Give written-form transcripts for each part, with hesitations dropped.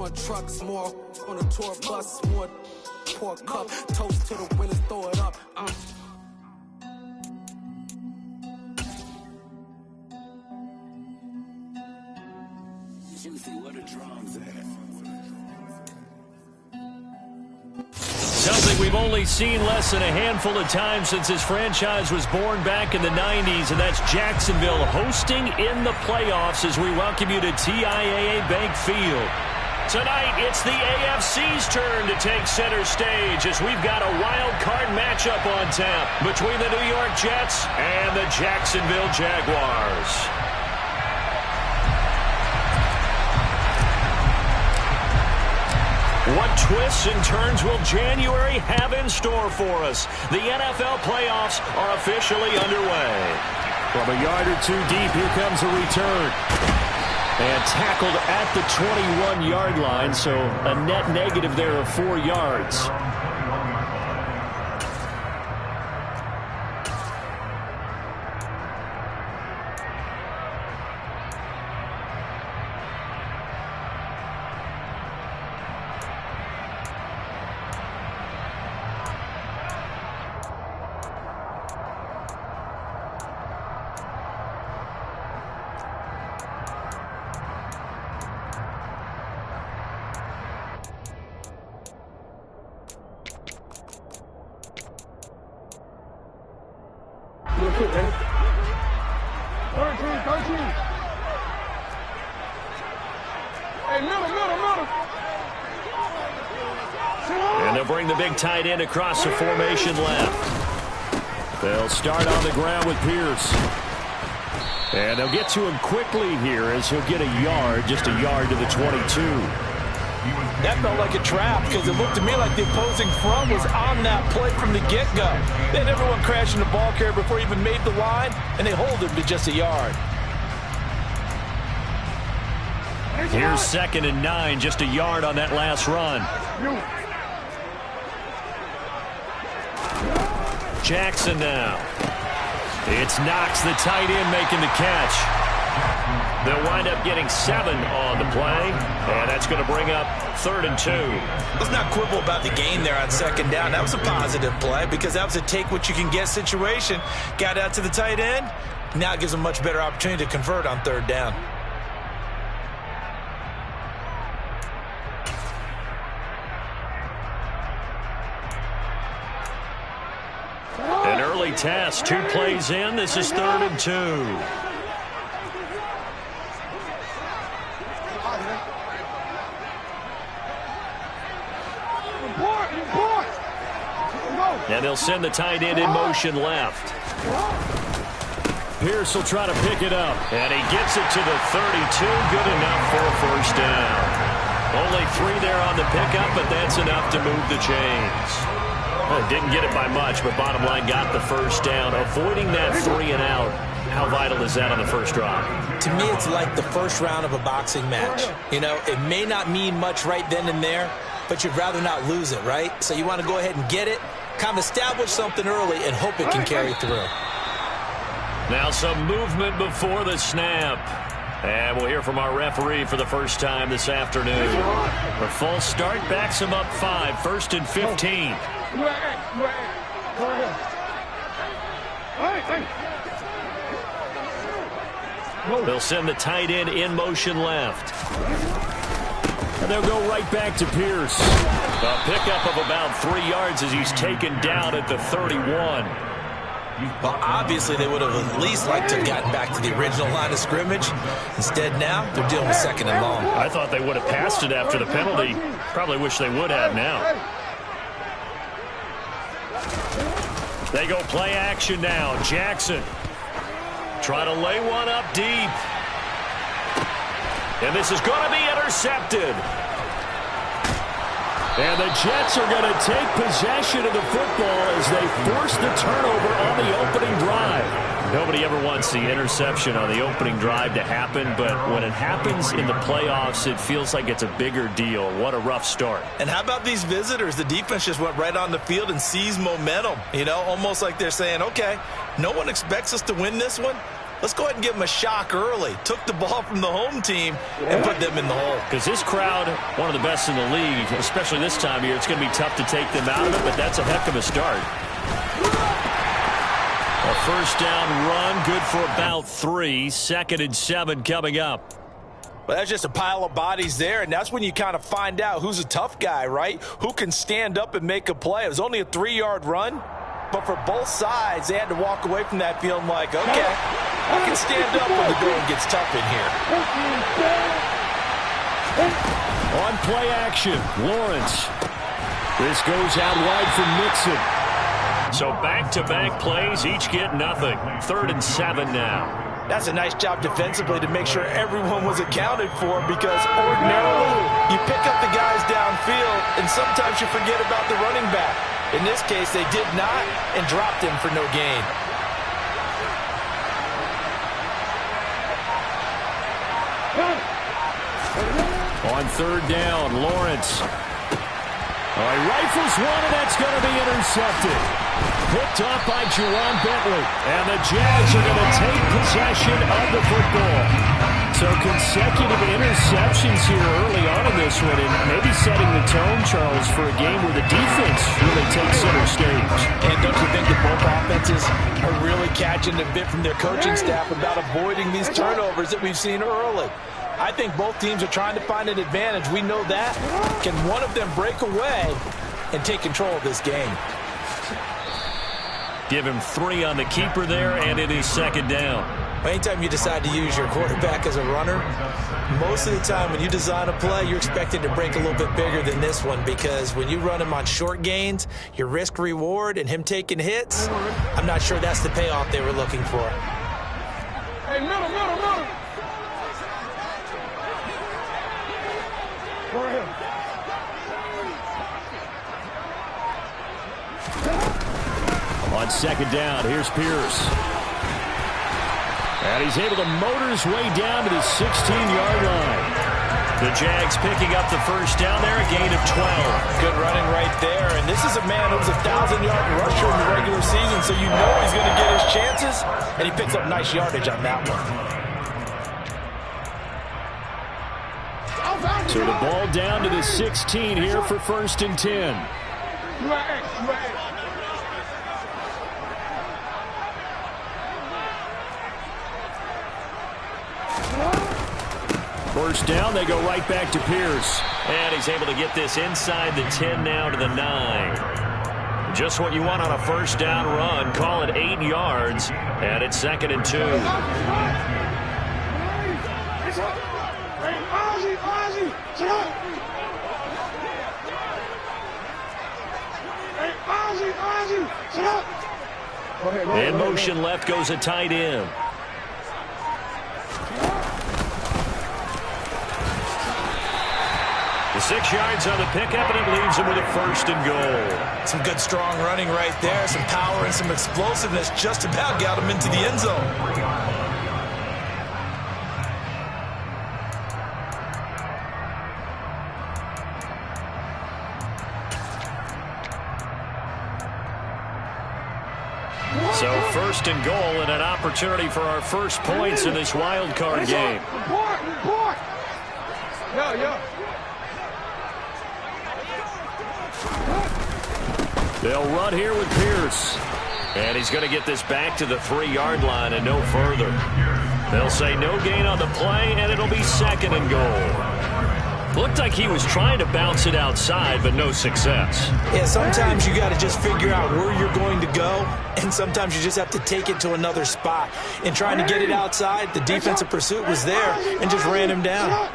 More trucks, more on a tour bus, more pork cup, toast to the winners, throw it up. Where the drums at? Something we've only seen less than a handful of times since this franchise was born back in the 90s, and that's Jacksonville hosting in the playoffs as we welcome you to TIAA Bank Field. Tonight, it's the AFC's turn to take center stage as we've got a wild card matchup on tap between the New York Jets and the Jacksonville Jaguars. What twists and turns will January have in store for us? The NFL playoffs are officially underway. From a yard or two deep, here comes a return. And tackled at the 21-yard line, so a net negative there of 4 yards. And they'll bring the big tight end across the formation left. They'll start on the ground with Pierce. And they'll get to him quickly here as he'll get a yard, just a yard to the 22. That felt like a trap because it looked to me like the opposing front was on that play from the get-go. They had everyone crashing the ball carrier before he even made the line, and they hold him to just a yard. Here's 2nd and 9, just a yard on that last run. Jackson now. It's Knox, the tight end, making the catch. They'll wind up getting 7 on the play, and that's going to bring up 3rd and 2. Let's not quibble about the gain there on 2nd down. That was a positive play because that was a take-what-you-can-get situation. Got out to the tight end. Now it gives them a much better opportunity to convert on 3rd down. An early test, 2 plays in. This is 3rd and 2. And they'll send the tight end in motion left. Pierce will try to pick it up. And he gets it to the 32. Good enough for a 1st down. Only 3 there on the pickup, but that's enough to move the chains. Well, didn't get it by much, but bottom line got the 1st down. Avoiding that 3 and out. How vital is that on the first drive? To me, it's like the first round of a boxing match. You know, it may not mean much right then and there, but you'd rather not lose it, right? So you want to go ahead and get it, kind of establish something early, and hope it can carry through. Now some movement before the snap. And we'll hear from our referee for the first time this afternoon. A full start backs him up 5, 1st and 15. They'll send the tight end in motion left. And they'll go right back to Pierce. A pickup of about 3 yards as he's taken down at the 31. Well, obviously, they would have at least liked to have gotten back to the original line of scrimmage. Instead, now, they're dealing with 2nd and long. I thought they would have passed it after the penalty. Probably wish they would have now. They go play action now. Jackson. Try to lay one up deep. And this is going to be intercepted. And the Jets are going to take possession of the football as they force the turnover on the opening drive. Nobody ever wants the interception on the opening drive to happen, but when it happens in the playoffs, it feels like it's a bigger deal. What a rough start. And how about these visitors? The defense just went right on the field and seized momentum. You know, almost like they're saying, okay, no one expects us to win this one. let's go ahead and give them a shock early. Took the ball from the home team and put them in the hole. Because this crowd, one of the best in the league, especially this time of year, it's going to be tough to take them out of it, but that's a heck of a start. A first down run, good for about 3. 2nd and 7 coming up. Well, that's just a pile of bodies there, and that's when you kind of find out who's a tough guy, right? Who can stand up and make a play. It was only a 3-yard run, but for both sides, they had to walk away from that feeling like, okay, I can stand up when the going gets tough in here. On play action, Lawrence. This goes out wide for Mixon. So back-to-back plays, each get nothing. 3rd and 7 now. That's a nice job defensively to make sure everyone was accounted for, because ordinarily you pick up the guys downfield and sometimes you forget about the running back. In this case, they did not and dropped him for no gain. On 3rd down, Lawrence. He rifles one, and that's going to be intercepted. Picked off by Juwan Bentley. And the Jags are going to take possession of the football. So consecutive interceptions here early on in this one, and maybe setting the tone, Charles, for a game where the defense really takes center stage. And don't you think that both offenses are really catching a bit from their coaching staff about avoiding these turnovers that we've seen early? I think both teams are trying to find an advantage. We know that. Can one of them break away and take control of this game? Give him 3 on the keeper there, and it is 2nd down. Anytime you decide to use your quarterback as a runner, most of the time when you design a play, you're expected to break a little bit bigger than this one, because when you run him on short gains, your risk-reward and him taking hits, I'm not sure that's the payoff they were looking for. Hey, middle. Go ahead. On 2nd down, here's Pierce. And he's able to motor his way down to the 16-yard line. The Jags picking up the first down there, a gain of 12. Good running right there. And this is a man who's a 1,000-yard rusher in the regular season, so you know he's going to get his chances. And he picks up nice yardage on that one. So the ball down to the 16 here for 1st and 10. First down, they go right back to Pierce. And he's able to get this inside the 10 now to the 9. Just what you want on a first down run. Call it 8 yards. And it's 2nd and 2. In motion left goes a tight end. The 6 yards on the pickup, and it leaves him with a 1st and goal. Some good strong running right there. Some power and some explosiveness just about got him into the end zone. So 1st and goal, and an opportunity for our first points in this wild card game. They'll run here with Pierce. And he's going to get this back to the 3-yard line and no further. They'll say no gain on the play, and it'll be 2nd and goal. Looked like he was trying to bounce it outside, but no success. Yeah, sometimes you got to just figure out where you're going to go, and sometimes you just have to take it to another spot. In trying to get it outside, the defensive pursuit was there and just ran him down.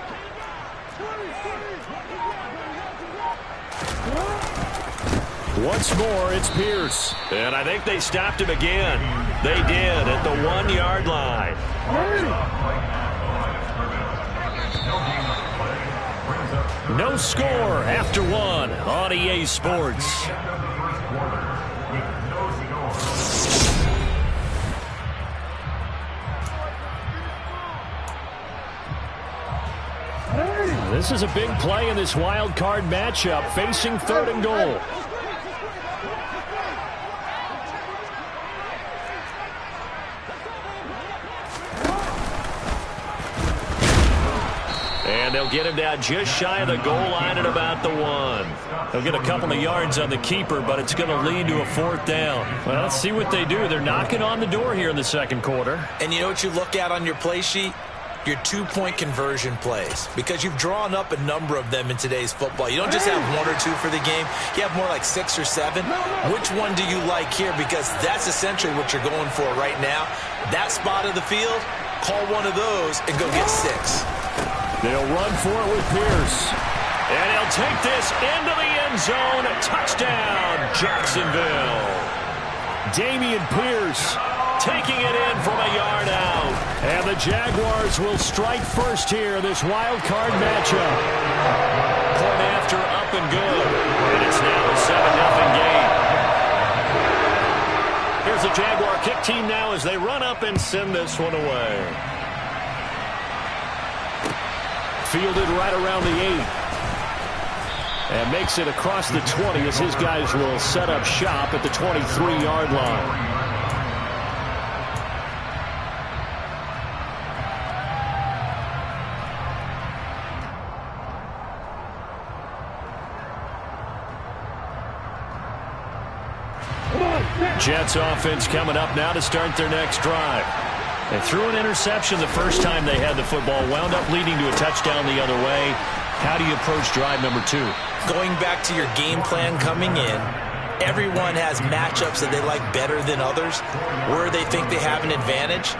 Once more, it's Pierce. And I think they stopped him again. They did at the 1-yard line. No score after 1 on EA Sports. This is a big play in this wild card matchup, facing 3rd and goal. they'll get him down just shy of the goal line at about the 1. They'll get a couple of yards on the keeper, but it's going to lead to a 4th down. Well, let's see what they do. They're knocking on the door here in the second quarter. And you know what you look at on your play sheet? Your 2-point conversion plays, because you've drawn up a number of them in today's football. You don't just have 1 or 2 for the game. You have more like 6 or 7. Which one do you like here? Because that's essentially what you're going for right now. That spot of the field, call one of those and go get 6. They'll run for it with Pierce. And he'll take this into the end zone. Touchdown, Jacksonville. Dameon Pierce taking it in from a yard out. And the Jaguars will strike first here, this wild card matchup. Point after, up and good. And it's now a 7-0 game. Here's the Jaguar kick team now as they run up and send this one away. Fielded right around the 8. And makes it across the 20 as his guys will set up shop at the 23-yard line. Jets offense coming up now to start their next drive. They threw an interception the first time they had the football, wound up leading to a touchdown the other way. How do you approach drive number 2? Going back to your game plan coming in, everyone has matchups that they like better than others. Where they think they have an advantage,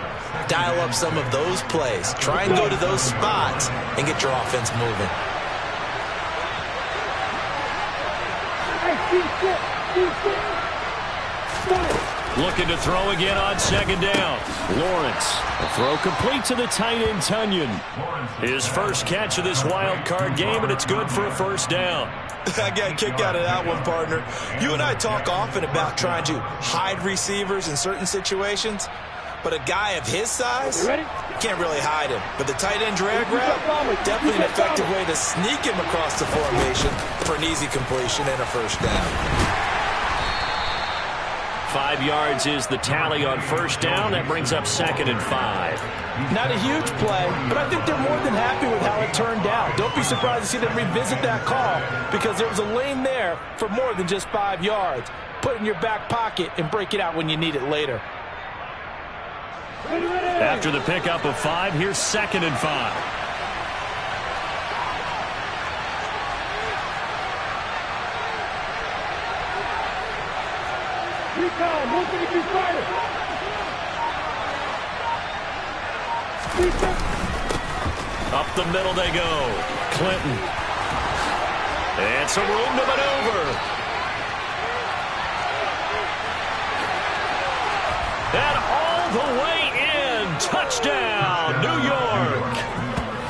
dial up some of those plays. Try and go to those spots and get your offense moving. Looking to throw again on second down. Lawrence. The throw complete to the tight end, Tunyon. His first catch of this wild card game, and it's good for a first down. I got a kick out of that one, partner. You and I talk often about trying to hide receivers in certain situations, but a guy of his size, can't really hide him. But the tight end drag route, definitely an effective way to sneak him across the formation for an easy completion and a first down. 5 yards is the tally on first down. That brings up 2nd and 5. Not a huge play, but I think they're more than happy with how it turned out. Don't be surprised to see them revisit that call, because there was a lane there for more than just 5 yards. Put it in your back pocket and break it out when you need it later. After the pickup of 5, here's 2nd and 5. Up the middle they go. Clinton. And some room to maneuver. And all the way in. Touchdown, New York.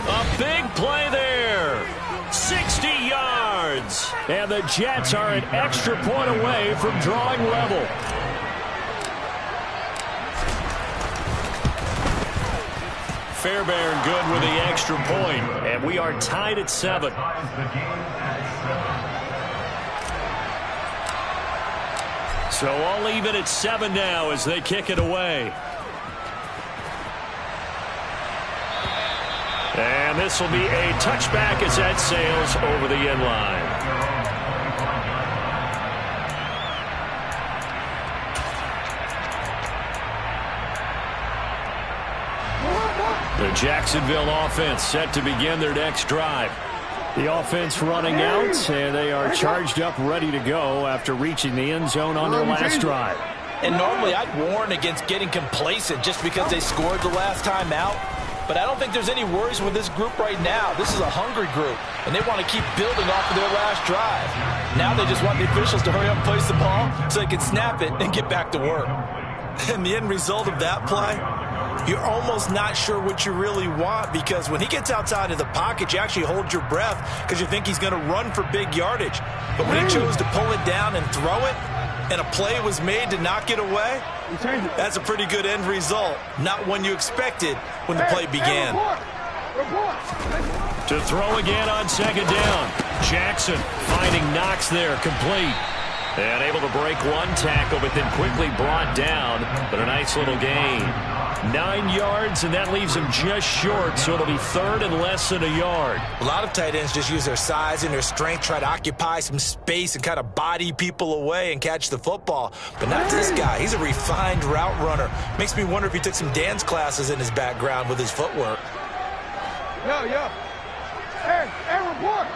A big play there. 60 yards. And the Jets are an extra point away from drawing level. Fairbairn good with the extra point, and we are tied at 7. So all even at 7 now as they kick it away. And this will be a touchback as that sails over the end line. The Jacksonville offense set to begin their next drive. The offense running out, and they are charged up, ready to go after reaching the end zone on their last drive. And normally I'd warn against getting complacent just because they scored the last time out. But I don't think there's any worries with this group right now. This is a hungry group, and they want to keep building off of their last drive. Now they just want the officials to hurry up and place the ball so they can snap it and get back to work. And the end result of that play, you're almost not sure what you really want, because when he gets outside of the pocket, you actually hold your breath because you think he's going to run for big yardage. But when he chose to pull it down and throw it, and a play was made to knock it away, that's a pretty good end result. Not one you expected when the play began. To throw again on second down. Jackson finding Knox there, complete. And able to break one tackle, but then quickly brought down. But a nice little gain. 9 yards, and that leaves him just short, so it'll be third and less than a yard. A lot of tight ends just use their size and their strength, try to occupy some space and kind of body people away and catch the football. But not this guy. He's a refined route runner. Makes me wonder if he took some dance classes in his background with his footwork. Yo. Hey, report.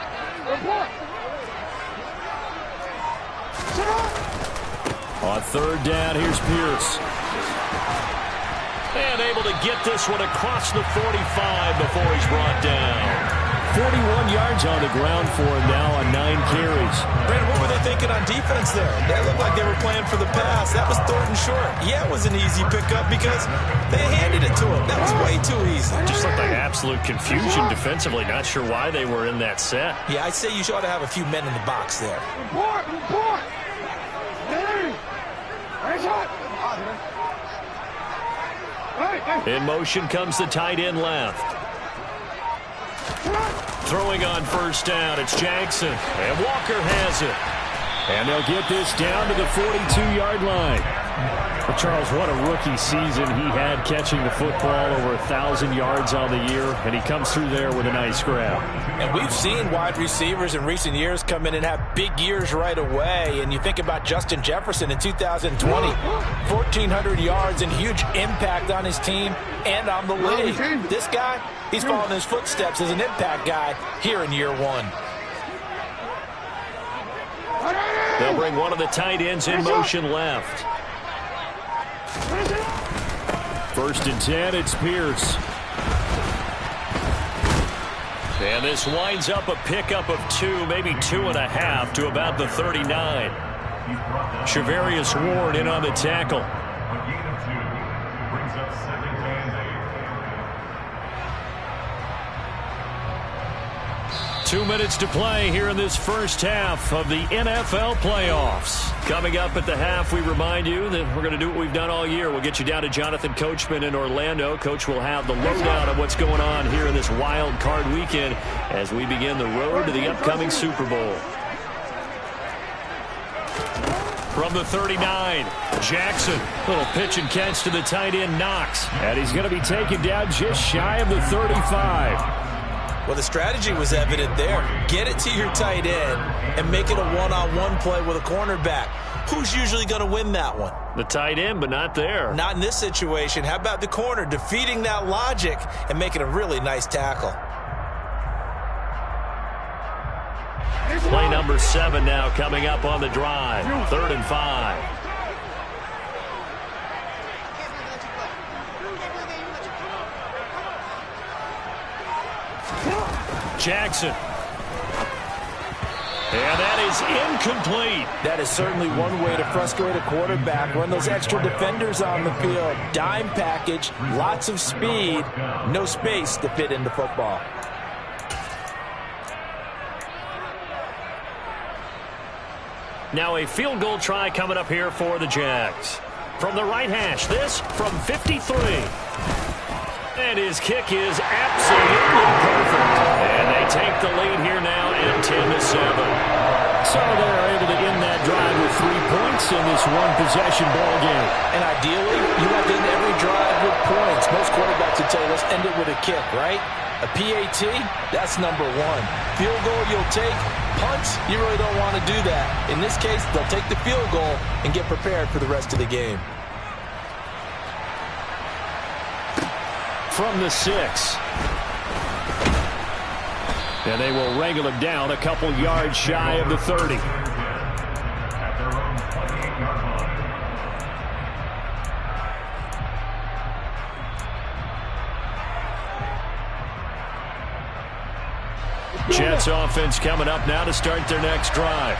Sit up. On third down, here's Pierce. And able to get this one across the 45 before he's brought down. 41 yards on the ground for him now on 9 carries. Brandon, what were they thinking on defense there? That looked like they were playing for the pass. That was Thornton short. Yeah, it was an easy pickup because they handed it to him. That was way too easy. Just looked like absolute confusion defensively. Not sure why they were in that set. Yeah, I'd say you ought to have a few men in the box there. Report. Hey. In motion comes the tight end left. Throwing on first down, it's Jackson. And Walker has it. And they'll get this down to the 42-yard line. Well, Charles, what a rookie season he had catching the football, over 1,000 yards on the year, and he comes through there with a nice grab. And we've seen wide receivers in recent years come in and have big years right away. And you think about Justin Jefferson in 2020, 1,400 yards and huge impact on his team and on the league. This guy, he's following his footsteps as an impact guy here in year one. They'll bring one of the tight ends in motion left. First and 10, it's Pierce. And this winds up a pickup of 2, maybe 2.5 to about the 39. Shavarius Ward in on the tackle. 2 minutes to play here in this first half of the NFL playoffs. Coming up at the half, we remind you that we're going to do what we've done all year. We'll get you down to Jonathan Coachman in Orlando. Coach will have the lowdown of what's going on here in this wild card weekend as we begin the road to the upcoming Super Bowl. From the 39, Jackson. Little pitch and catch to the tight end, Knox. And he's going to be taken down just shy of the 35. Well, the strategy was evident there. Get it to your tight end and make it a one-on-one play with a cornerback. Who's usually going to win that one? The tight end, but not there. Not in this situation. How about the corner defeating that logic and making a really nice tackle? Play number 7 now coming up on the drive. 3rd and 5. Jackson. And that is incomplete. That is certainly one way to frustrate a quarterback. Run those extra defenders on the field. Dime package, lots of speed, no space to fit into football. Now a field goal try coming up here for the Jags. From the right hash, this from 53. And his kick is absolutely perfect. And they take the lead here now at 10-7. So they're able to end that drive with 3 points in this one-possession ball game. And ideally, you want to end every drive with points. Most quarterbacks would tell you, let's end it with a kick, right? A PAT, that's number 1. Field goal you'll take. Punts, you really don't want to do that. In this case, they'll take the field goal and get prepared for the rest of the game. From the 6. And they will wrangle him down a couple yards shy of the 30. Jets offense coming up now to start their next drive.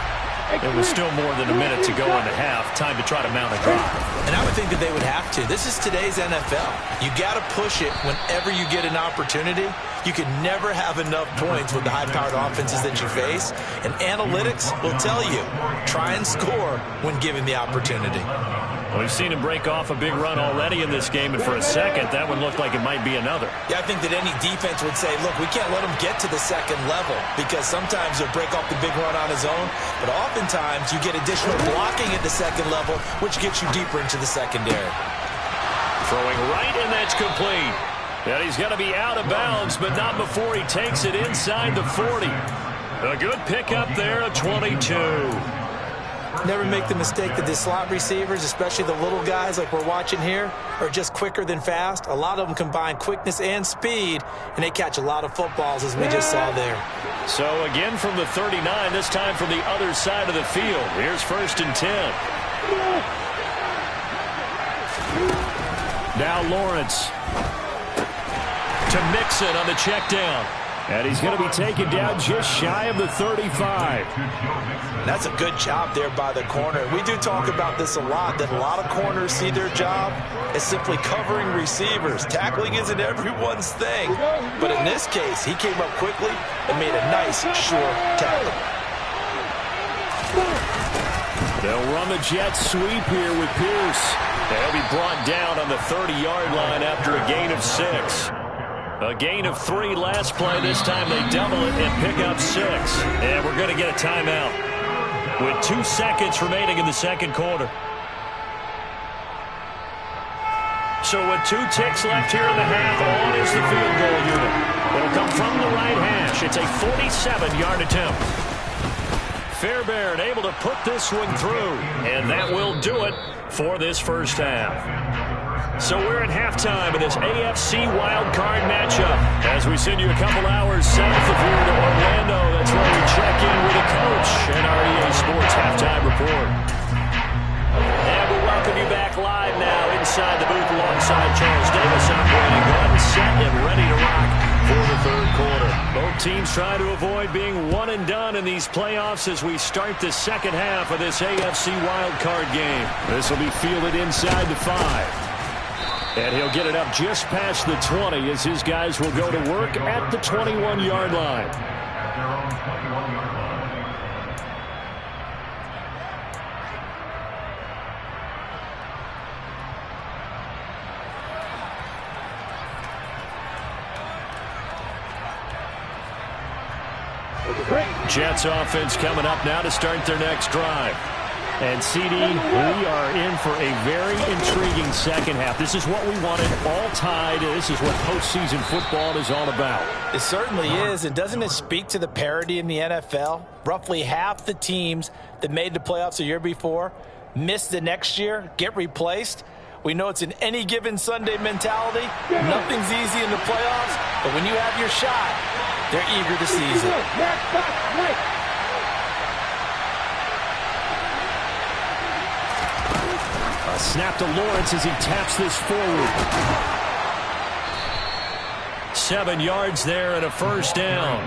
It was still more than a minute to go in the half. Time to try to mount a drive. And I would think that they would have to. This is today's NFL. You got to push it whenever you get an opportunity. You can never have enough points with the high-powered offenses that you face. And analytics will tell you, try and score when given the opportunity. Well, we've seen him break off a big run already in this game, and for a second, that one looked like it might be another. Yeah, I think that any defense would say, look, we can't let him get to the second level because sometimes he'll break off the big run on his own, but oftentimes you get additional blocking at the second level, which gets you deeper into the secondary. Throwing right, and that's complete. And he's going to be out of bounds, but not before he takes it inside the 40. A good pickup there, a 22. Never make the mistake that the slot receivers, especially the little guys like we're watching here, are just quicker than fast. A lot of them combine quickness and speed, and they catch a lot of footballs, as we just saw there. So again from the 39, this time from the other side of the field. Here's 1st and 10. Now Lawrence to Mixon on the check down. And he's going to be taken down just shy of the 35. That's a good job there by the corner. We do talk about this a lot, that a lot of corners see their job as simply covering receivers. Tackling isn't everyone's thing. But in this case, he came up quickly and made a nice, sure tackle. They'll run the jet sweep here with Pierce. They'll be brought down on the 30-yard line after a gain of 6. A gain of 3 last play. This time they double it and pick up 6. And we're going to get a timeout with 2 seconds remaining in the second quarter. So with 2 ticks left here in the half, on is the field goal unit. It'll come from the right hash. It's a 47-yard attempt. Fairbairn able to put this one through. And that will do it for this first half. So we're at halftime in this AFC wildcard matchup as we send you a couple hours south of here to Orlando. That's where we check in with the coach and our EA Sports halftime report. And we welcome you back live now inside the booth alongside Charles Davis. I'm Brandon Glenn, set and ready to rock for the third quarter. Both teams trying to avoid being one and done in these playoffs as we start the second half of this AFC wildcard game. This will be fielded inside the 5. And he'll get it up just past the 20 as his guys will go to work at the 21-yard line. Jets offense coming up now to start their next drive. And, CD, we are in for a very intriguing second half. This is what we wanted, all tied. This is what postseason football is all about. It certainly is. And doesn't it speak to the parity in the NFL? Roughly half the teams that made the playoffs the year before miss the next year, get replaced. We know it's an any given Sunday mentality. Nothing's easy in the playoffs, but when you have your shot, they're eager to seize it. Snap to Lawrence as he taps this forward. 7 yards there and a first down.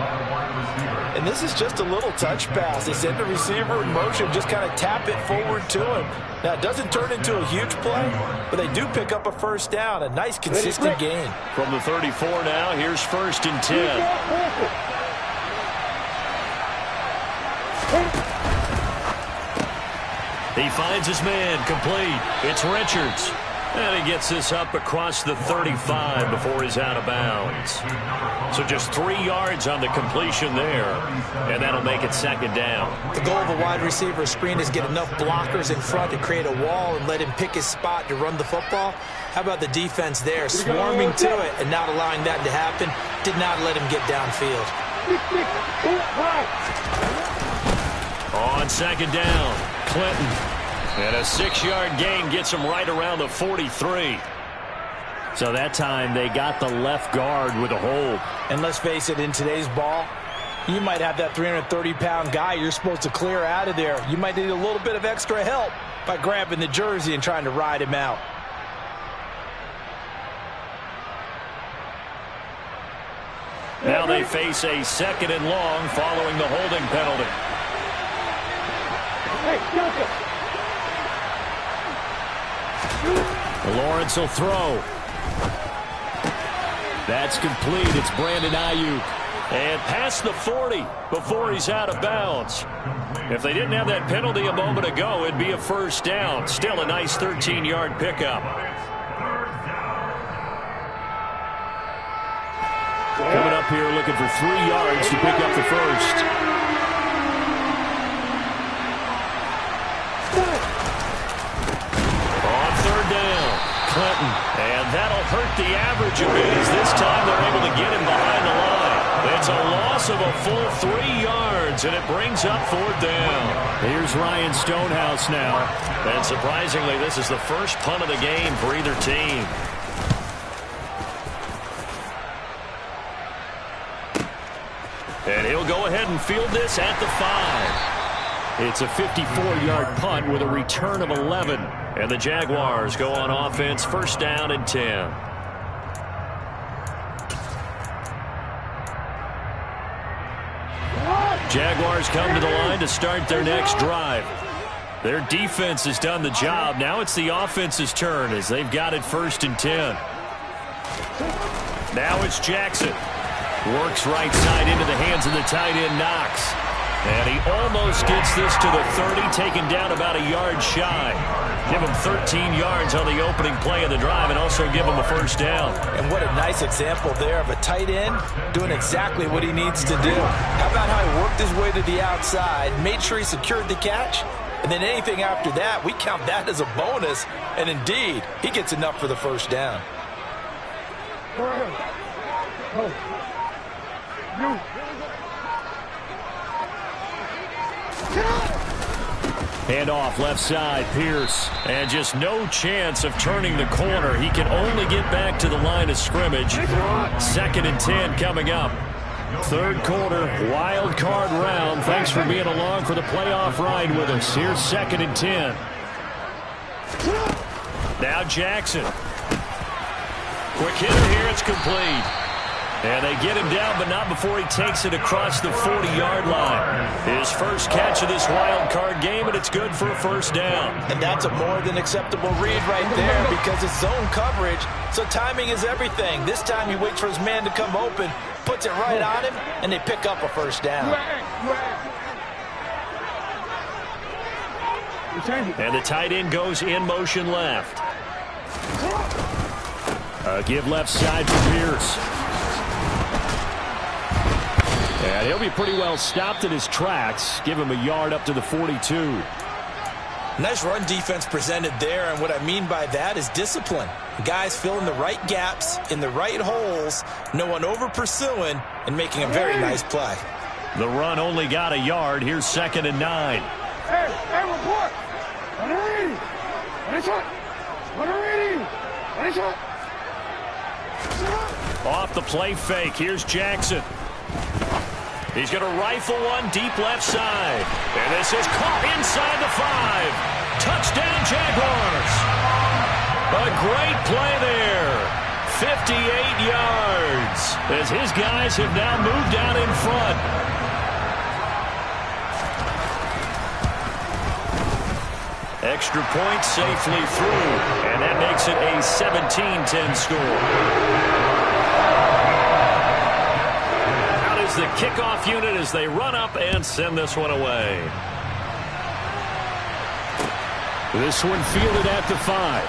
And this is just a little touch pass. They send the receiver in motion, just kind of tap it forward to him. Now, it doesn't turn into a huge play, but they do pick up a first down. A nice, consistent gain. From the 34 now, here's 1st and 10. He finds his man, complete. It's Richards. And he gets this up across the 35 before he's out of bounds. So just 3 yards on the completion there, and that'll make it second down. The goal of a wide receiver screen is get enough blockers in front to create a wall and let him pick his spot to run the football. How about the defense there, swarming to it and not allowing that to happen? Did not let him get downfield. On second down, Clinton. And a 6-yard gain gets him right around the 43. So that time they got the left guard with a hold. And let's face it, in today's ball, you might have that 330-pound guy you're supposed to clear out of there. You might need a little bit of extra help by grabbing the jersey and trying to ride him out. Now they face a 2nd and long following the holding penalty. Hey, Joker. Lawrence will throw. That's complete. It's Brandon Ayuk. And past the 40 before he's out of bounds. If they didn't have that penalty a moment ago, it'd be a first down. Still a nice 13-yard pickup. Coming up here looking for 3 yards to pick up the first. On 3rd down, Clinton. And that'll hurt the average a bit as this time they're able to get him behind the line. It's a loss of a full 3 yards, and it brings up 4th down. Here's Ryan Stonehouse now. And surprisingly, this is the first punt of the game for either team. And he'll go ahead and field this at the 5. It's a 54-yard punt with a return of 11. And the Jaguars go on offense, 1st down and 10. Jaguars come to the line to start their next drive. Their defense has done the job. Now it's the offense's turn as they've got it 1st and 10. Now it's Jackson. Works right side into the hands of the tight end, Knox. And he almost gets this to the 30, taken down about a yard shy. Give him 13 yards on the opening play of the drive and also give him a 1st down. And what a nice example there of a tight end doing exactly what he needs to do. How about how he worked his way to the outside, made sure he secured the catch, and then anything after that, we count that as a bonus. And indeed, he gets enough for the 1st down. Hand off left side, Pierce. And just no chance of turning the corner. He can only get back to the line of scrimmage. 2nd and 10 coming up. 3rd quarter, wild card round. Thanks for being along for the playoff ride with us. Here's 2nd and 10. Now Jackson. Quick hitter here, it's complete. And they get him down, but not before he takes it across the 40-yard line. His first catch of this wild card game, and it's good for a 1st down. And that's a more than acceptable read right there because it's zone coverage, so timing is everything. This time he waits for his man to come open, puts it right on him, and they pick up a 1st down. And the tight end goes in motion left. Give left side for Pierce. And he'll be pretty well stopped in his tracks. Give him a yard up to the 42. Nice run defense presented there, and what I mean by that is discipline. Guys filling the right gaps in the right holes, no one over pursuing, and making a very nice play. The run only got a yard. Here's 2nd and 9. Hey, report! Off the play fake. Here's Jackson. He's going to rifle one deep left side. And this is caught inside the 5. Touchdown, Jaguars. A great play there. 58 yards as his guys have now moved down in front. Extra point safely through. And that makes it a 17-10 score. The kickoff unit as they run up and send this one away. This one fielded at the 5.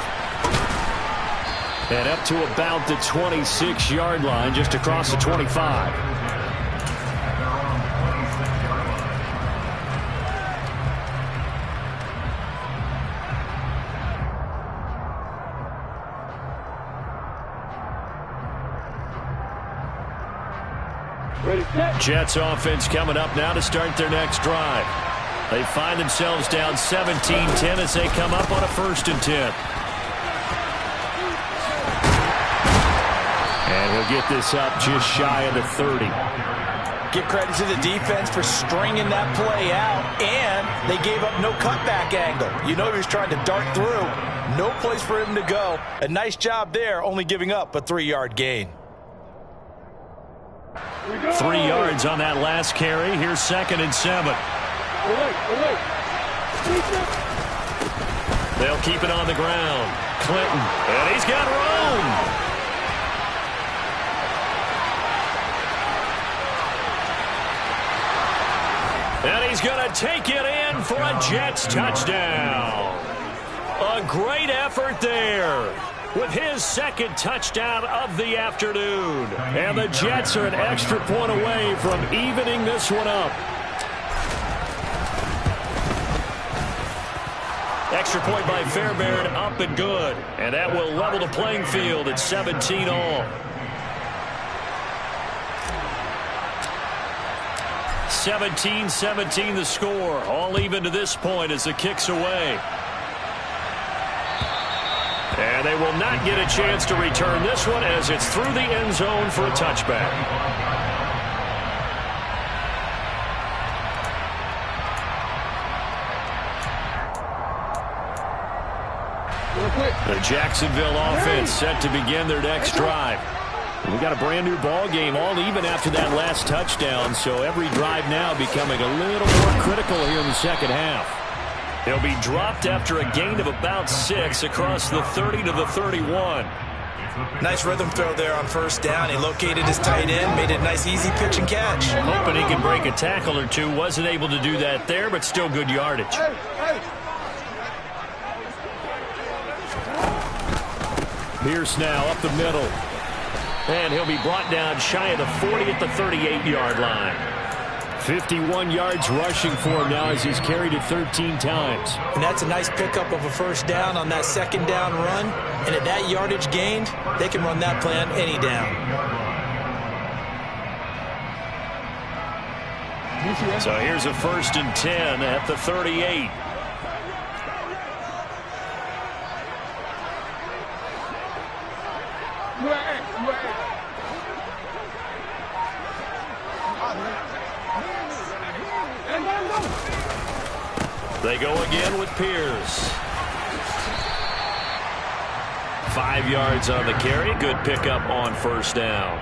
And up to about the 26-yard line, just across the 25. Jets offense coming up now to start their next drive. They find themselves down 17-10 as they come up on a 1st and 10. And he'll get this up just shy of the 30. Give credit to the defense for stringing that play out, and they gave up no cutback angle. You know he was trying to dart through. No place for him to go. A nice job there, only giving up a 3-yard gain. 3 yards on that last carry. Here's 2nd and 7. They'll keep it on the ground. Clinton, and he's got room. And he's going to take it in for a Jets touchdown. A great effort there with his 2nd touchdown of the afternoon. And the Jets are an extra point away from evening this one up. extra point by Fairbairn, up and good. And that will level the playing field at 17 all. 17-17 the score. All even to this point as the kick's away. And they will not get a chance to return this one as it's through the end zone for a touchback. The Jacksonville offense set to begin their next drive. We got a brand new ball game, all even after that last touchdown, so every drive now becoming a little more critical here in the second half. He'll be dropped after a gain of about 6 across the 30 to the 31. Nice rhythm throw there on first down. He located his tight end, made it a nice easy pitch and catch. Hoping he can break a tackle or two. Wasn't able to do that there, but still good yardage. Pierce now up the middle. And he'll be brought down shy of the 40 at the 38-yard line. 51 yards rushing for him now as he's carried it 13 times. And that's a nice pickup of a first down on that second down run. And at that yardage gained, they can run that play on any down. So here's a 1st and 10 at the 38. They go again with Pierce. 5 yards on the carry. Good pickup on first down.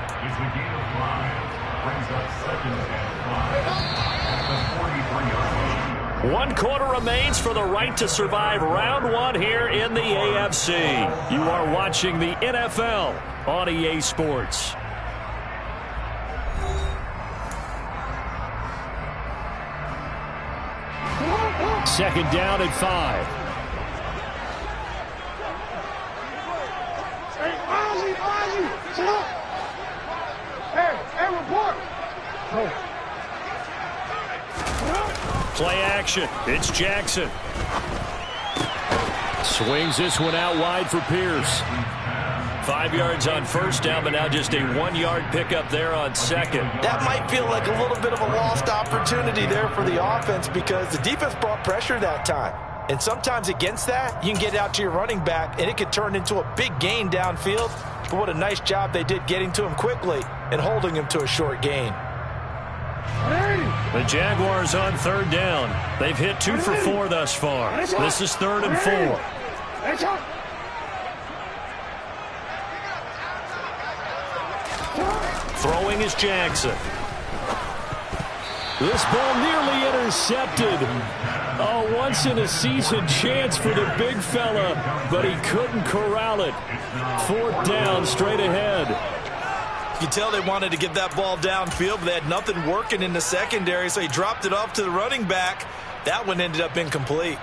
One quarter remains for the right to survive round 1 here in the AFC. You are watching the NFL on EA Sports. Second down at 5. Hey, report. Play action. It's Jackson. Swings this one out wide for Pierce. 5 yards on first down, but now just a 1-yard pickup there on second. That might feel like a little bit of a lost opportunity there for the offense because the defense brought pressure that time. And sometimes against that, you can get out to your running back, and it could turn into a big gain downfield. But what a nice job they did getting to him quickly and holding him to a short gain. The Jaguars on third down. They've hit 2 for 4 thus far. This is 3rd and 4. Throwing is Jackson. This ball nearly intercepted. A once-in-a-season chance for the big fella, but he couldn't corral it. 4th down, straight ahead. You can tell they wanted to get that ball downfield, but they had nothing working in the secondary, so he dropped it off to the running back. That one ended up incomplete.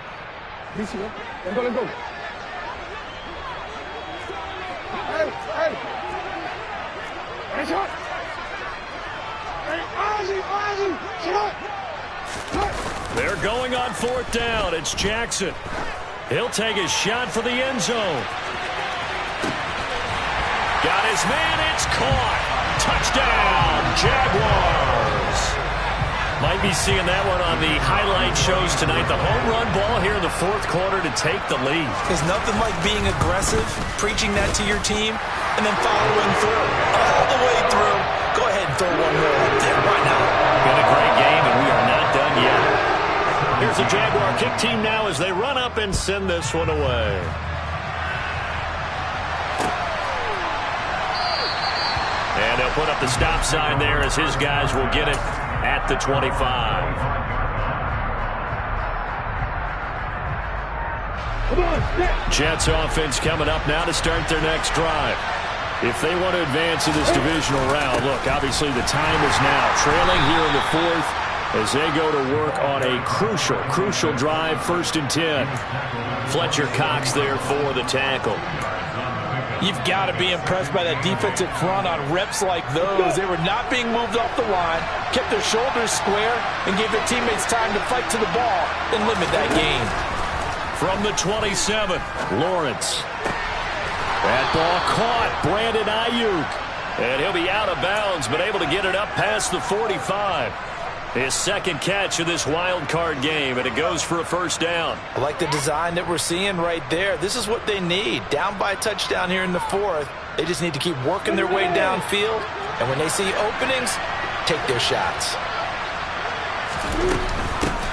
They're going on 4th down. It's Jackson. He'll take a shot for the end zone. Got his man. It's caught. Touchdown, Jaguars. Might be seeing that one on the highlight shows tonight. The home run ball here in the 4th quarter to take the lead. There's nothing like being aggressive, preaching that to your team, and then following through. All the way through. Go ahead and throw one more up there. Why not? Been a great game, and we are not done yet. Here's the Jaguar kick team now as they run up and send this one away. And they'll put up the stop sign there as his guys will get it at the 25. Jets offense coming up now to start their next drive. If they want to advance in this divisional round, look, obviously the time is now. Trailing here in the 4th as they go to work on a crucial drive, 1st and 10. Fletcher Cox there for the tackle. You've got to be impressed by that defensive front on reps like those. They were not being moved off the line, kept their shoulders square, and gave their teammates time to fight to the ball and limit that gain. From the 27, Lawrence. That ball caught. Brandon Ayuk. And he'll be out of bounds, but able to get it up past the 45. His second catch of this wild card game, and it goes for a first down. I like the design that we're seeing right there. This is what they need. Down by a touchdown here in the fourth. They just need to keep working their way downfield. And when they see openings, take their shots.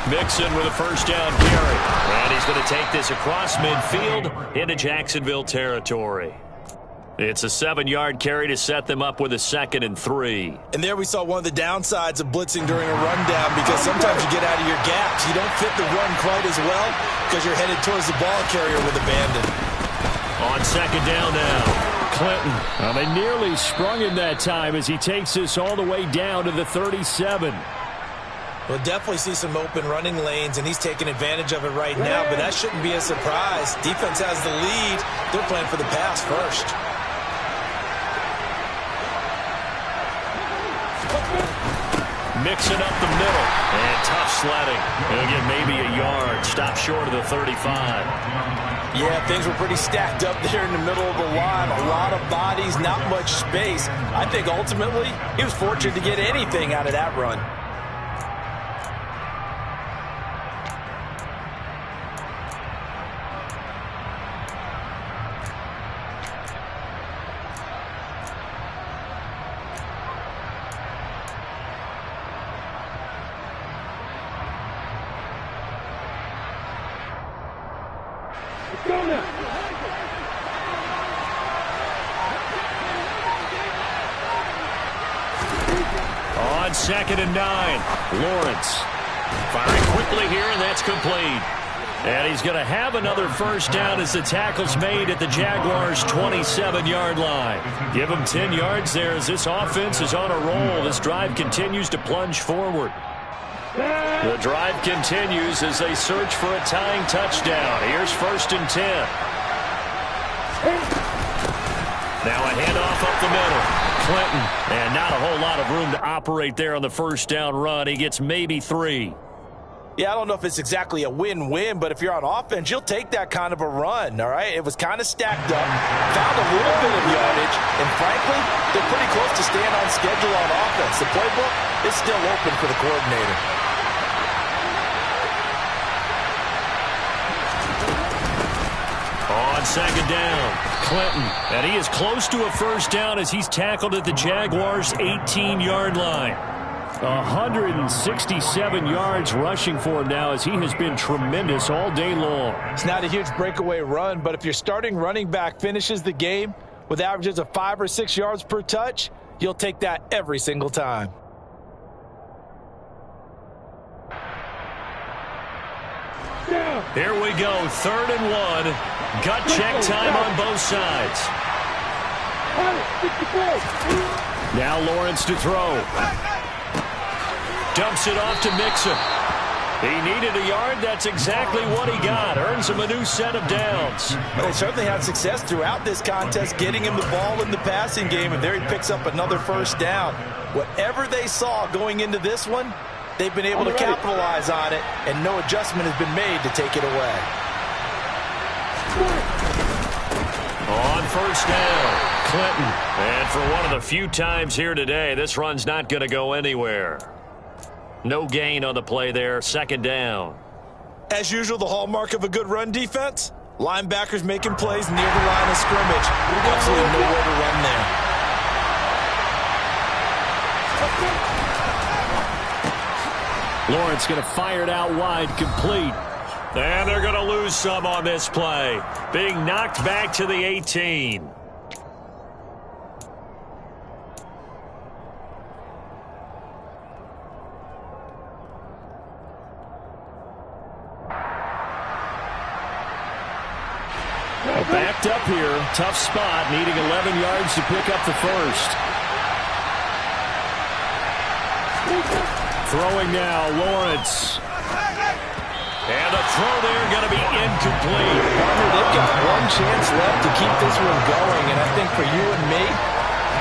Mixon with a first down carry. And he's going to take this across midfield into Jacksonville territory. It's a 7-yard carry to set them up with a 2nd and 3. And there we saw one of the downsides of blitzing during a rundown, because sometimes you get out of your gaps. You don't fit the run quite as well because you're headed towards the ball carrier with abandon. On 2nd down now, Clinton. They nearly sprung him that time as he takes this all the way down to the 37. We'll definitely see some open running lanes, and he's taking advantage of it right now, but that shouldn't be a surprise. Defense has the lead. They're playing for the pass first. Mixing up the middle. And tough sledding. He'll get maybe a yard. Stop short of the 35. Yeah, things were pretty stacked up there in the middle of the line. A lot of bodies, not much space. I think ultimately he was fortunate to get anything out of that run. On 2nd and 9, Lawrence firing quickly here, and that's complete. And he's going to have another first down as the tackle's made at the Jaguars' 27-yard line. Give him 10 yards there as this offense is on a roll. This drive continues to plunge forward. The drive continues as they search for a tying touchdown. Here's 1st and 10. Now a handoff up the middle. Clinton, and not a whole lot of room to operate there on the first down run. He gets maybe 3. Yeah, I don't know if it's exactly a win-win, but if you're on offense, you'll take that kind of a run, all right? It was kind of stacked up, found a little bit of yardage, and frankly, they're pretty close to staying on schedule on offense. The playbook is still open for the coordinator. On 2nd down, Clinton, and he is close to a first down as he's tackled at the Jaguars' 18-yard line. 167 yards rushing for him now as he has been tremendous all day long. It's not a huge breakaway run, but if your starting running back finishes the game with averages of 5 or 6 yards per touch, you'll take that every single time. Here we go, 3rd and 1. Gut check time on both sides. Now Lawrence to throw. Dumps it off to Mixon. He needed a yard. That's exactly what he got. Earns him a new set of downs. They certainly had success throughout this contest getting him the ball in the passing game, and there he picks up another first down. Whatever they saw going into this one, they've been able to capitalize on it, and no adjustment has been made to take it away. On first down, Clinton. And for one of the few times here today, this run's not going to go anywhere. No gain on the play there, 2nd down. As usual, the hallmark of a good run defense, linebackers making plays near the line of scrimmage. Absolutely nowhere to run there. Lawrence going to fire it out wide, complete. And they're going to lose some on this play. Being knocked back to the 18. Backed up here, tough spot, needing 11 yards to pick up the first. Throwing now, Lawrence. And the throw there going to be incomplete. They've got one chance left to keep this one going, and I think for you and me,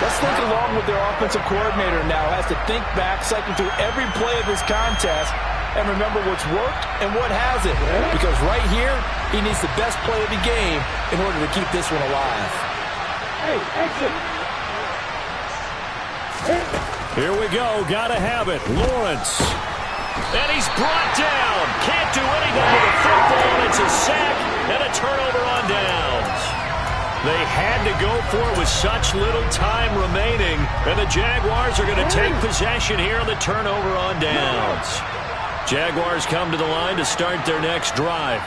Let's think along with their offensive coordinator now, who has to think back, cycle through every play of this contest, and remember what's worked and what hasn't. Because right here, he needs the best play of the game in order to keep this one alive. Hey, exit. Here we go. Gotta have it. Lawrence. And he's brought down. Can't do anything with the football, and it's a sack and a turnover on downs. They had to go for it with such little time remaining, and the Jaguars are going to take possession here on the turnover on downs. Jaguars come to the line to start their next drive.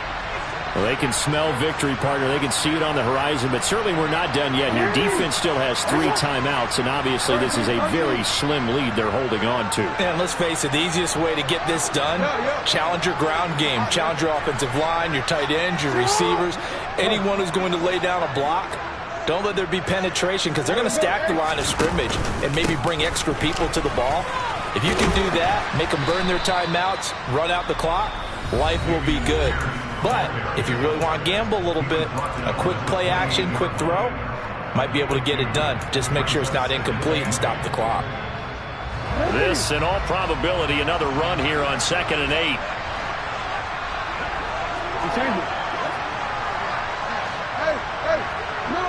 Well, they can smell victory, partner. They can see it on the horizon, but certainly we're not done yet here. Defense still has 3 timeouts, and obviously this is a very slim lead they're holding on to. And let's face it, the easiest way to get this done, challenge your ground game. Challenge your offensive line, your tight ends, your receivers, anyone who's going to lay down a block. Don't let there be penetration, because they're going to stack the line of scrimmage and maybe bring extra people to the ball. If you can do that, make them burn their timeouts, run out the clock, life will be good. But if you really want to gamble a little bit, a quick play action, quick throw, might be able to get it done. Just make sure it's not incomplete and stop the clock. This, in all probability, another run here on 2nd and 8. Hey, no.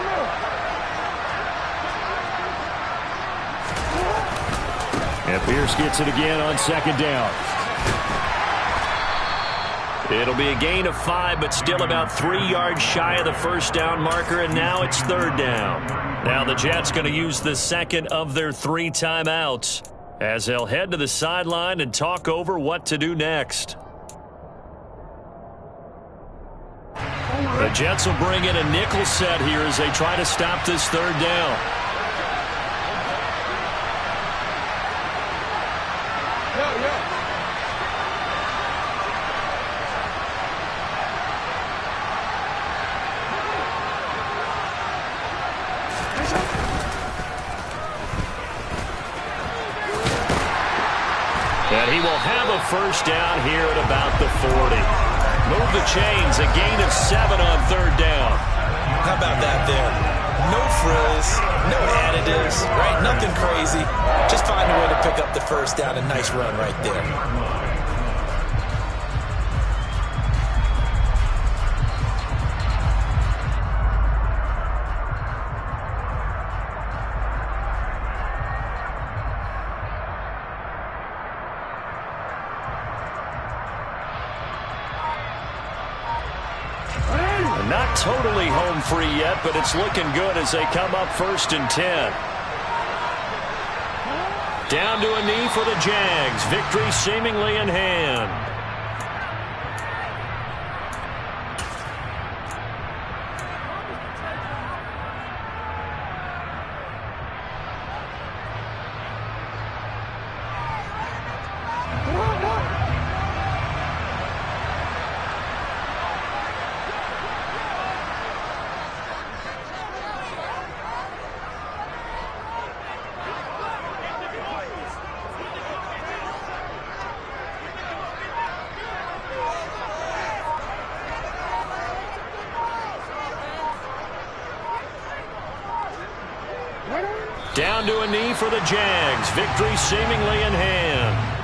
And Pierce gets it again on 2nd down. It'll be a gain of 5, but still about 3 yards shy of the first down marker, and now it's 3rd down. Now the Jets going to use the second of their 3 timeouts as they'll head to the sideline and talk over what to do next. The Jets will bring in a nickel set here as they try to stop this 3rd down. And he will have a first down here at about the 40. Move the chains, a gain of 7 on 3rd down. How about that there? No frills, no additives, right? Nothing crazy. Just find a way to pick up the first down. A nice run right there. Not totally home free yet, but it's looking good as they come up 1st and 10. Down to a knee for the Jags. Victory seemingly in hand. Down to a knee for the Jags. Victory seemingly in hand.